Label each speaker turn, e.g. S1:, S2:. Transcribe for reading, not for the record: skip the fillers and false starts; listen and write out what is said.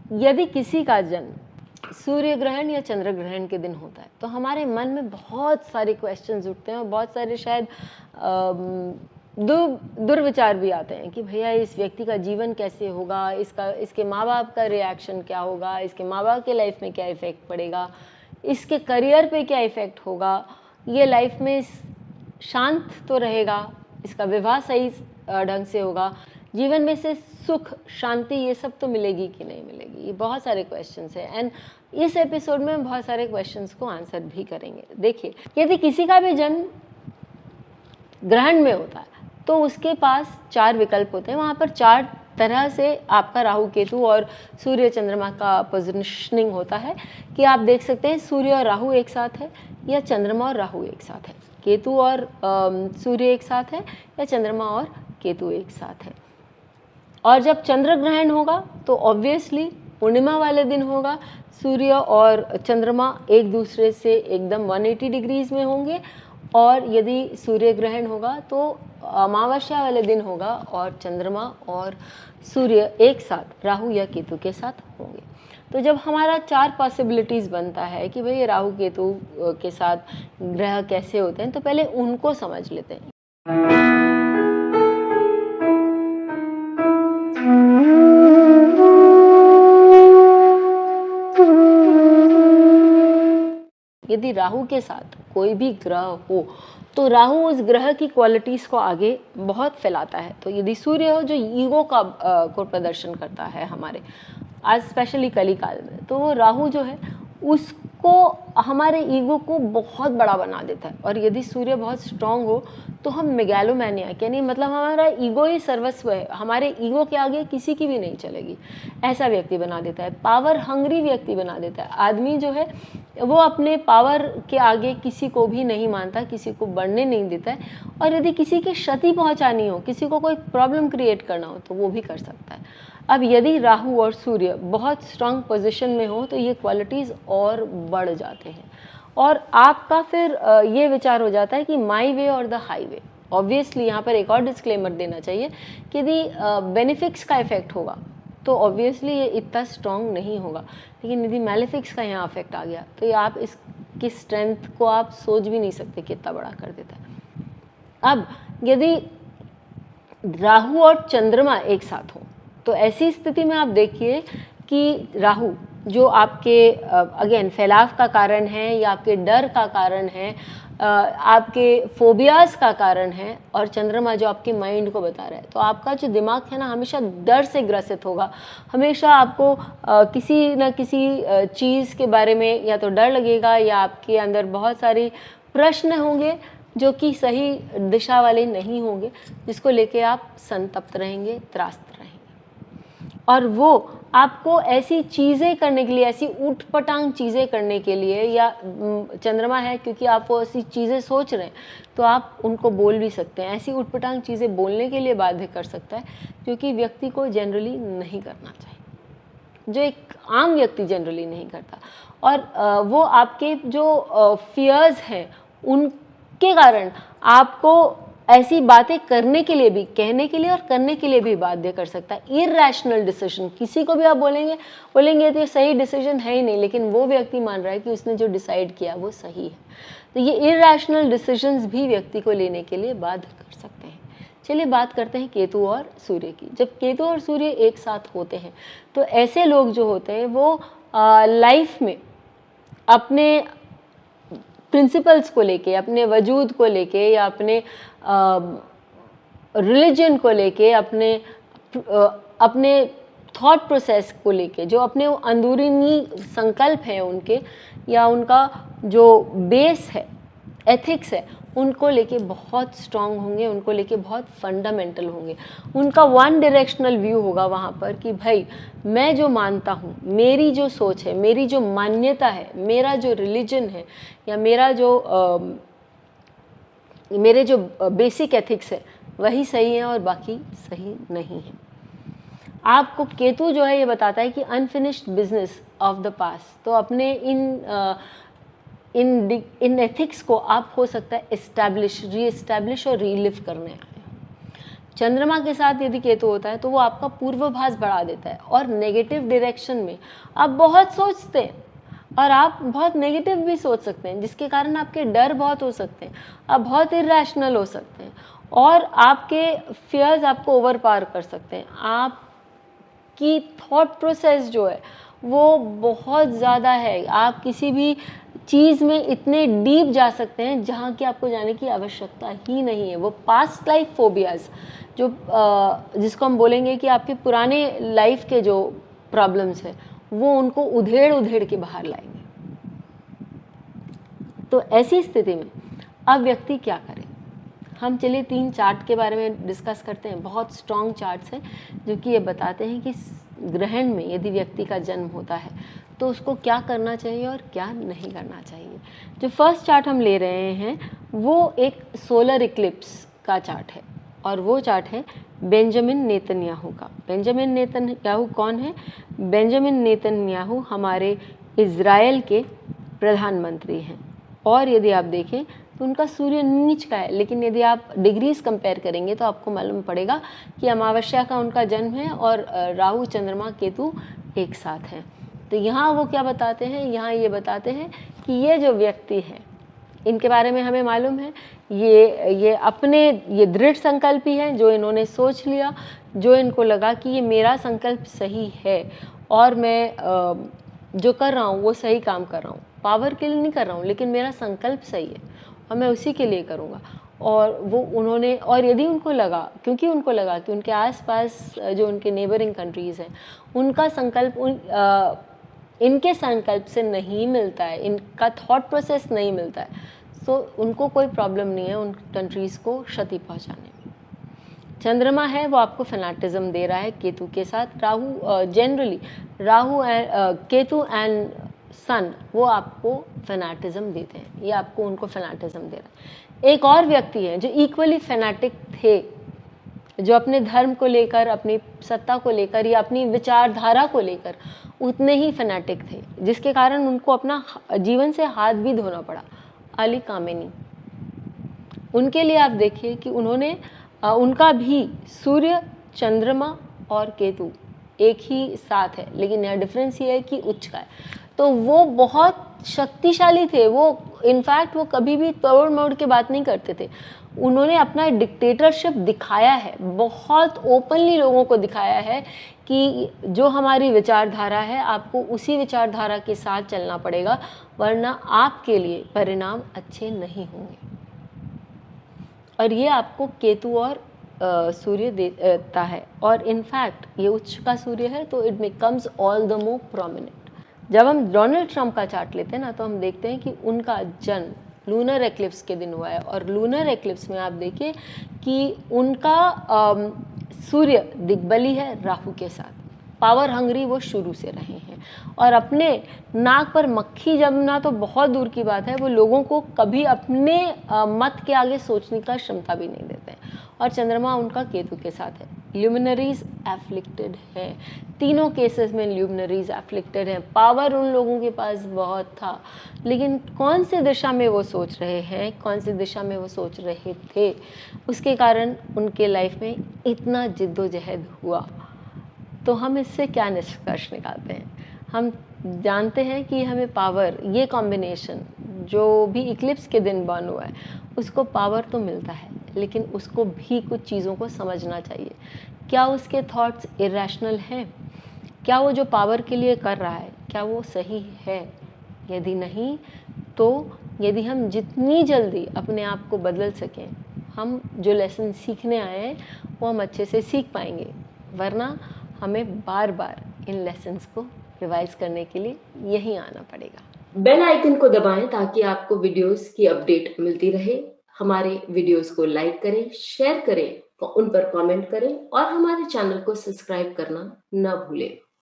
S1: यदि किसी का जन्म सूर्य ग्रहण या चंद्र ग्रहण के दिन होता है तो हमारे मन में बहुत सारे क्वेश्चंस उठते हैं और बहुत सारे शायद दुर्विचार भी आते हैं कि भैया इस व्यक्ति का जीवन कैसे होगा, इसके माँ बाप का रिएक्शन क्या होगा, इसके माँ बाप के लाइफ में क्या इफ़ेक्ट पड़ेगा, इसके करियर पे क्या इफ़ेक्ट होगा, ये लाइफ में शांत तो रहेगा, इसका विवाह सही ढंग से होगा, जीवन में से सुख शांति ये सब तो मिलेगी कि नहीं मिलेगी। ये बहुत सारे क्वेश्चंस हैं एंड इस एपिसोड में हम बहुत सारे क्वेश्चंस को आंसर भी करेंगे। देखिए, यदि किसी का भी जन्म ग्रहण में होता है तो उसके पास 4 विकल्प होते हैं। वहाँ पर 4 तरह से आपका राहु केतु और सूर्य चंद्रमा का पोजिशनिंग होता है कि आप देख सकते हैं सूर्य और राहु एक साथ है या चंद्रमा और राहु एक साथ है, केतु और सूर्य एक साथ है या चंद्रमा और केतु एक साथ है। और जब चंद्र ग्रहण होगा तो ऑब्वियसली पूर्णिमा वाले दिन होगा, सूर्य और चंद्रमा एक दूसरे से एकदम 180 डिग्रीज में होंगे। और यदि सूर्य ग्रहण होगा तो अमावस्या वाले दिन होगा और चंद्रमा और सूर्य एक साथ राहु या केतु के साथ होंगे। तो जब हमारा 4 पॉसिबिलिटीज़ बनता है कि भाई राहु केतु के साथ ग्रह कैसे होते हैं, तो पहले उनको समझ लेते हैं। यदि राहु के साथ कोई भी ग्रह हो तो राहु उस ग्रह की क्वालिटीज़ को आगे बहुत फैलाता है। तो यदि सूर्य हो जो ईगो का को प्रदर्शन करता है हमारे आज स्पेशली कलिकाल में, तो वो राहु जो है उसको हमारे ईगो को बहुत बड़ा बना देता है। और यदि सूर्य बहुत स्ट्रांग हो तो हम मेगैलोमैनिया यानी मतलब हमारा ईगो ही सर्वस्व है, हमारे ईगो के आगे किसी की भी नहीं चलेगी, ऐसा व्यक्ति बना देता है। पावर हंग्री व्यक्ति बना देता है। आदमी जो है वो अपने पावर के आगे किसी को भी नहीं मानता, किसी को बढ़ने नहीं देता है। और यदि किसी की क्षति पहुंचानी हो, किसी को कोई प्रॉब्लम क्रिएट करना हो तो वो भी कर सकता है। अब यदि राहु और सूर्य बहुत स्ट्रांग पोजीशन में हो तो ये क्वालिटीज़ और बढ़ जाते हैं और आपका फिर ये विचार हो जाता है कि माई वे और द हाईवे। ऑब्वियसली यहाँ पर एक और डिस्क्लेमर देना चाहिए कि यदि बेनिफिक्स का इफेक्ट होगा तो ऑब्वियसली ये इतना स्ट्रांग नहीं होगा, लेकिन यदि मैलेफिक्स का यहाँ इफेक्ट आ गया तो ये आप इसकी स्ट्रेंथ को आप सोच भी नहीं सकते कितना बड़ा कर देता है। अब यदि राहु और चंद्रमा एक साथ हो तो ऐसी स्थिति में आप देखिए कि राहु जो आपके अगेन फैलाव का कारण है या आपके डर का कारण है, आपके फोबियाज का कारण है, और चंद्रमा जो आपके माइंड को बता रहा है, तो आपका जो दिमाग है ना हमेशा डर से ग्रसित होगा। हमेशा आपको किसी न किसी चीज़ के बारे में या तो डर लगेगा या आपके अंदर बहुत सारी प्रश्न होंगे जो कि सही दिशा वाले नहीं होंगे, जिसको लेके आप संतप्त रहेंगे, त्रास्त रहेंगे। और वो आपको ऐसी चीज़ें करने के लिए, ऐसी ऊटपटांग चीज़ें करने के लिए, या चंद्रमा है क्योंकि आप वो ऐसी चीज़ें सोच रहे हैं तो आप उनको बोल भी सकते हैं। ऐसी ऊटपटांग चीज़ें बोलने के लिए बाध्य कर सकता है जो कि व्यक्ति को जनरली नहीं करना चाहिए, जो एक आम व्यक्ति जनरली नहीं करता। और वो आपके जो फियर्स हैं उनके कारण आपको ऐसी बातें करने के लिए भी, कहने के लिए और करने के लिए भी बाध्य कर सकता है। इरैशनल डिसीजन, किसी को भी आप बोलेंगे तो ये सही डिसीजन है ही नहीं, लेकिन वो व्यक्ति मान रहा है कि उसने जो डिसाइड किया वो सही है। तो ये इरैशनल डिसीजंस भी व्यक्ति को लेने के लिए बाध्य कर सकते हैं। चलिए बात करते हैं केतु और सूर्य की। जब केतु और सूर्य एक साथ होते हैं तो ऐसे लोग जो होते हैं वो लाइफ में अपने प्रिंसिपल्स को लेके, अपने वजूद को लेके या अपने रिलीजन को लेके, अपने थॉट प्रोसेस को लेके, जो अपने अंदरूनी संकल्प हैं उनके या उनका जो बेस है, एथिक्स है, उनको लेके बहुत स्ट्रांग होंगे, उनको लेके बहुत फंडामेंटल होंगे। उनका वन डायरेक्शनल व्यू होगा वहाँ पर कि भाई मैं जो मानता हूँ, मेरी जो सोच है, मेरी जो मान्यता है, मेरा जो रिलीजन है या मेरे जो बेसिक एथिक्स है वही सही है और बाकी सही नहीं है। आपको केतु जो है ये बताता है कि unfinished business of the past. तो अपने इन एथिक्स को आप हो सकता है रीएस्टैब्लिश और रीलिव करने आए। चंद्रमा के साथ यदि केतु होता है तो वो आपका पूर्वाभास बढ़ा देता है और नेगेटिव डायरेक्शन में आप बहुत सोचते हैं और आप बहुत नेगेटिव भी सोच सकते हैं, जिसके कारण आपके डर बहुत हो सकते हैं, आप बहुत इरेशनल हो सकते हैं और आपके फियर्स आपको ओवर पावर कर सकते हैं। आपकी थॉट प्रोसेस जो है वो बहुत ज़्यादा है, आप किसी भी चीज़ में इतने डीप जा सकते हैं जहाँ की आपको जाने की आवश्यकता ही नहीं है। वो पास्ट लाइफ फोबियाज़ जो जिसको हम बोलेंगे कि आपके पुराने लाइफ के जो प्रॉब्लम्स हैं वो उनको उधेड़ उधेड़ के बाहर लाएंगे। तो ऐसी स्थिति में अब व्यक्ति क्या करे? हम चलिए 3 चार्ट के बारे में डिस्कस करते हैं। बहुत स्ट्रॉन्ग चार्ट्स हैं जो कि ये बताते हैं कि ग्रहण में यदि व्यक्ति का जन्म होता है तो उसको क्या करना चाहिए और क्या नहीं करना चाहिए। जो फर्स्ट चार्ट हम ले रहे हैं वो एक सोलर इक्लिप्स का चार्ट है और वो चार्ट है बेंजामिन नेतन्याहू का। बेंजामिन नेतन्याहू कौन है? बेंजामिन नेतन्याहू हमारे इज़राइल के प्रधानमंत्री हैं और यदि आप देखें तो उनका सूर्य नीच का है, लेकिन यदि आप डिग्रीज कंपेयर करेंगे तो आपको मालूम पड़ेगा कि अमावस्या का उनका जन्म है और राहु चंद्रमा केतु एक साथ हैं। तो यहाँ वो क्या बताते हैं? यहाँ ये बताते हैं कि ये जो व्यक्ति है इनके बारे में हमें मालूम है, ये अपने ये दृढ़ संकल्पी हैं, जो इन्होंने सोच लिया, जो इनको लगा कि ये मेरा संकल्प सही है और मैं जो कर रहा हूँ वो सही काम कर रहा हूँ, पावर के लिए नहीं कर रहा हूँ लेकिन मेरा संकल्प सही है और मैं उसी के लिए करूँगा। और वो उन्होंने, और यदि उनको लगा, क्योंकि उनको लगा कि उनके आसपास जो उनके नेबरिंग कंट्रीज़ हैं उनका संकल्प इनके संकल्प से नहीं मिलता है, इनका थॉट प्रोसेस नहीं मिलता है, तो उनको कोई प्रॉब्लम नहीं है उन कंट्रीज़ को क्षति पहुंचाने में। चंद्रमा है वो आपको फैनाटिज्म दे रहा है केतु के साथ। राहु जनरली राहु केतु एंड सन वो आपको फैनाटिज्म देते हैं, ये आपको उनको फैनाटिज्म दे रहा है। एक और व्यक्ति है जो इक्वली फैनाटिक थे, जो अपने धर्म को लेकर, अपनी सत्ता को लेकर या अपनी विचारधारा को लेकर उतने ही फैनाटिक थे, जिसके कारण उनको अपना जीवन से हाथ भी धोना पड़ा। अली कामेनी, उनके लिए आप देखिए कि उन्होंने उनका भी सूर्य, चंद्रमा और केतु एक ही साथ है, लेकिन यहाँ डिफरेंस ये है कि उच्च का है। तो वो बहुत शक्तिशाली थे, वो इनफैक्ट वो कभी भी तोड़ मोड़ के बात नहीं करते थे। उन्होंने अपना डिक्टेटरशिप दिखाया है, बहुत ओपनली लोगों को दिखाया है कि जो हमारी विचारधारा है आपको उसी विचारधारा के साथ चलना पड़ेगा, वरना आपके लिए परिणाम अच्छे नहीं होंगे। और ये आपको केतु और सूर्य देता है और इनफैक्ट ये उच्च का सूर्य है तो it becomes all the more prominent. जब हम डोनाल्ड ट्रंप का चार्ट लेते हैं ना तो हम देखते हैं कि उनका जन्म लूनर एक्लिप्स के दिन हुआ है और लूनर एक्लिप्स में आप देखिए कि उनका सूर्य दिग्बली है राहु के साथ। पावर हंग्री वो शुरू से रहे हैं और अपने नाक पर मक्खी जमना तो बहुत दूर की बात है, वो लोगों को कभी अपने मत के आगे सोचने का क्षमता भी नहीं देते हैं। और चंद्रमा उनका केतु के साथ है। ल्यूमिनरीज एफ्लिक्टेड है, तीनों केसेस में ल्यूमिनरीज एफ्लिक्टेड है। पावर उन लोगों के पास बहुत था, लेकिन कौन सी दिशा में वो सोच रहे हैं, कौन सी दिशा में वो सोच रहे थे, उसके कारण उनके लाइफ में इतना जिद्दोजहद हुआ। तो हम इससे क्या निष्कर्ष निकालते हैं? हम जानते हैं कि हमें पावर, ये कॉम्बिनेशन जो भी इक्लिप्स के दिन बर्न हुआ है उसको पावर तो मिलता है, लेकिन उसको भी कुछ चीज़ों को समझना चाहिए। क्या उसके थॉट्स इरेशनल हैं? क्या वो जो पावर के लिए कर रहा है क्या वो सही है? यदि नहीं तो यदि हम जितनी जल्दी अपने आप को बदल सकें, हम जो लेसन सीखने आए हैं वो हम अच्छे से सीख पाएंगे, वरना हमें बार बार इन लेसन्स को रिवाइज करने के लिए यहीं आना पड़ेगा। बेल आइकन को दबाएं ताकि आपको वीडियोस की अपडेट मिलती रहे। हमारे वीडियोस को लाइक करें, शेयर करें, उन पर कमेंट करें और हमारे चैनल को सब्सक्राइब करना न भूलें।